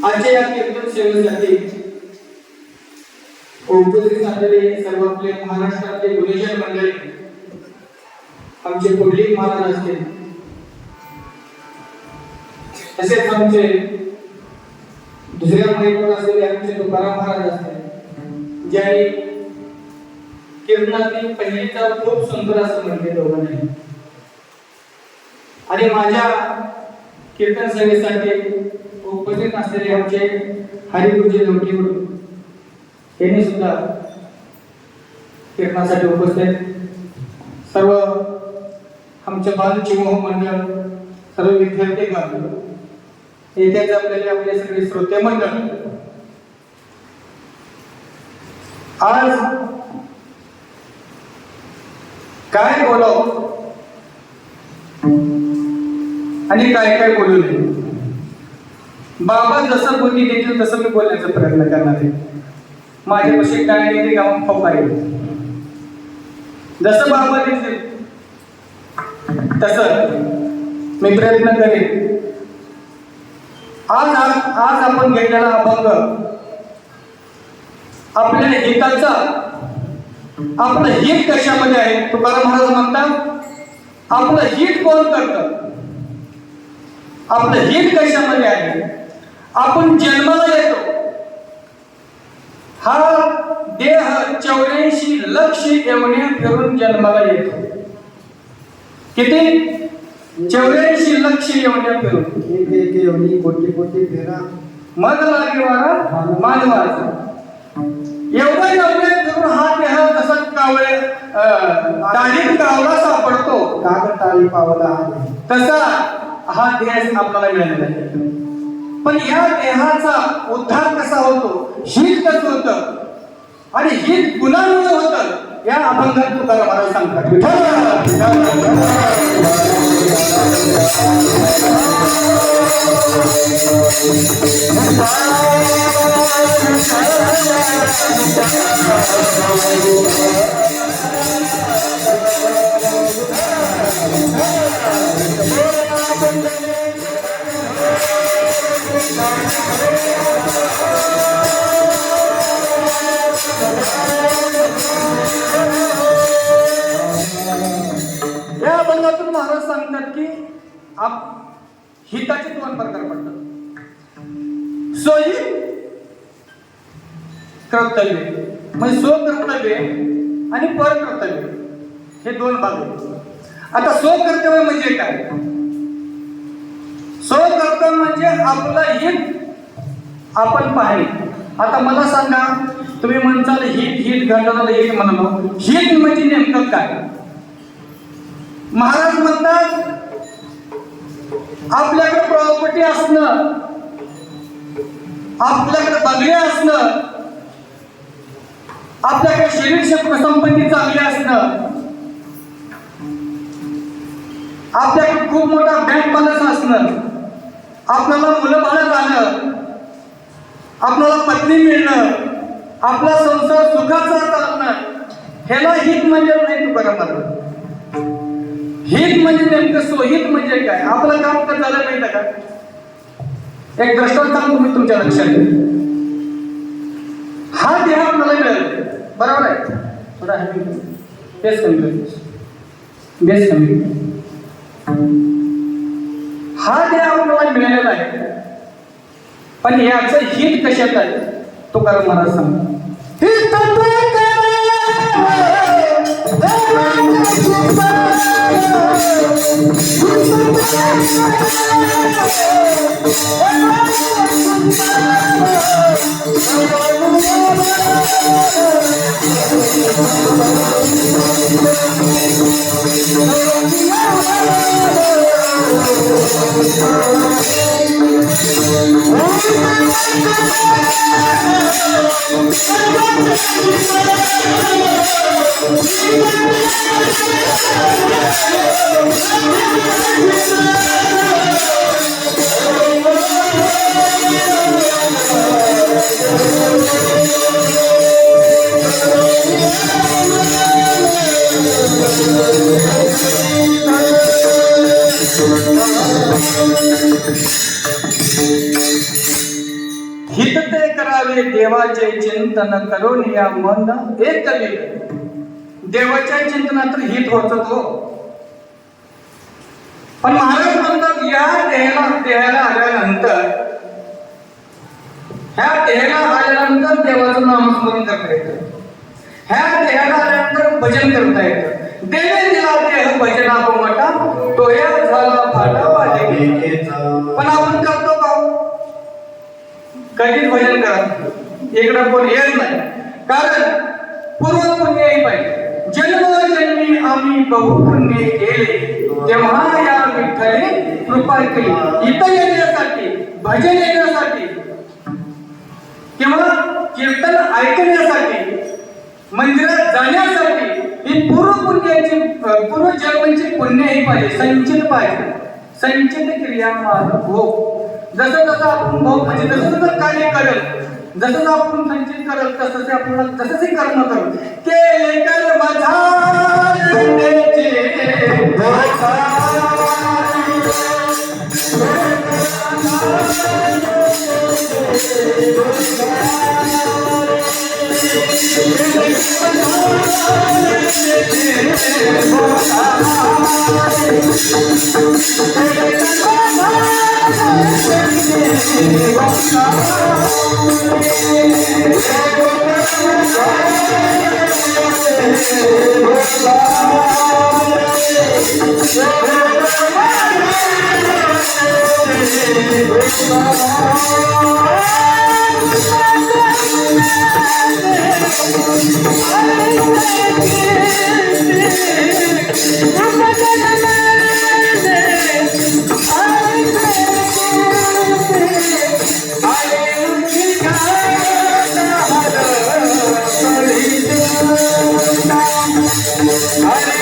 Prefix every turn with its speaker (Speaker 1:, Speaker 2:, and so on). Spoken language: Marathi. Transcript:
Speaker 1: आजच्या या कीर्तन सेवेसाठी उपस्थित असलेले सर्व आपले महाराष्ट्रातले गुरुजन मंडळी, आमचे पुंडलिक महाराज असतील, तसेच आमचे दुसऱ्या माईकवर असलेले आमचे तुकाराम महाराज असतील, ज्यांनी कीर्तनातील पहिलीचा खूप सुंदर असं म्हटले दोघांनी, आणि माझ्या कीर्तन सेवेसाठी उपस्थित असलेले आमचे हरिगुरुजी लोटीगुरु यांनी सुद्धा कीर्तनासाठी उपस्थित, सर्व आमचे बालचिमोह मंडळ, सर्व विद्यार्थीगण, येथे जमलेले आपले सगळे श्रोते मंडळ, आज काय बोलावं आणि काय काय बोलू नये, बाबा जसं बोलणी देतील तसं मी बोलण्याचा प्रयत्न करणार आहे. माझ्यापाशी काय नाही ते गावात फोक आहे, जसं बाबा देतील तसं मी प्रयत्न करेन. आज आपण घेतलेला अभंग आपल्या हिताचा, आपलं हित कशामध्ये आहे? तुकाराम महाराज म्हणतात आपलं हित कोण करतं? आपलं हित कशामध्ये आहे? आपण जन्माला येतो, हा देह 84 लक्ष येवण्या फिरून जन्माला येतो. किती? 84 लक्ष येवण्या फिरून,
Speaker 2: एक येवणी कोटी कोटी फेरा
Speaker 1: मग लागेवारा मानवाचा. एवढं एवढे फिरून हा देह तसंच कावळे दाढीत कावळा सापडतो,
Speaker 2: कागद ताळी पावला आहे,
Speaker 1: तसा हा देह आपल्याला मिळालेला आहे. पण या देहाचा उद्धार कसा होतो, हित कसं होतं आणि हित गुणांमुळे होतं, या अभंगात तुकाराम महाराज सांगतात. या अभंगातून महाराज सांगतात की हिताचे दोन प्रकार पडतात, सोयी कर्तव्य, म्हणजे स्वकर्तव्य आणि परकर्तव्य, हे दोन भाग आहेत. आता स्वकर्तव्य म्हणजे काय? स्वकर्तव्य म्हणजे आपलं हित आपण पाहिजे. आता मला सांगा, तुम्ही म्हणताल हित घटनाला हित म्हणालो, हित म्हणजे नेमकं काय? महाराज म्हणतात आपल्याकडे प्रॉपर्टी असणं, आपल्याकडे बंगले असणं, आपल्याकडे शरीर संपत्ती चांगली असणं, आपल्याकडे खूप मोठा बँक बॅलन्स असणं, आपल्याला मुलं बाळ झालं, आपल्याला पत्नी मिळणं, आपला संसार सुखाचा चालणं, ह्याला हित म्हणजे नाही. तुकाराम महाराज हित म्हणजे नेमकं स्वहित म्हणजे काय? आपलं काम तर झालं माहिती का? एक दृष्टांत सांगतो मी तुमच्या लक्षात. हा देह आपल्याला मिळाला, बरोबर आहे? थोडा बेस कमी. हा देह आपल्याला मिळालेला आहे, पण याचं हित कशात आहे? तुकाराम महाराज सांगतात हित ते करावे देवाचे चिंतन करून या मन एक कवी. देवाच्या चिंतनात हित होत तो. पण महाराज म्हणतात या देहाला आल्यानंतर ह्या देहाला आल्यानंतर देवाचं नामस्मरण करता येतं. ह्या देहाला आल्यानंतर भजन करता येतं. देवे दिला देह भजना कोमटा तोया झाला फाटा वाजे. पण आपण करतो का? कधीच भजन करत इकडं कोण येत नाही. कारण पूर्व पुण्यही पाहिजे. जन्मोजन्मी आम्ही बहु पुण्य केले तेव्हा या विठ्ठले कृपा केली. इथं येण्यासाठी भजन येण्यासाठी किंवा कीर्तन ऐकण्यासाठी मंदिरात जाण्यासाठी ही पूर्वपुण्याची पूर्वजन्माची पुण्य ही पाहिजे. संचित पाहिजे. संचित क्रिया माझ भोग. जसं जसं आपण भोग म्हणजे जसं जसं कार्य करेल जसं आपण संचित करेल तसं ते आपल्याला जसं ते कर्म करेल केले कर्म
Speaker 3: Hare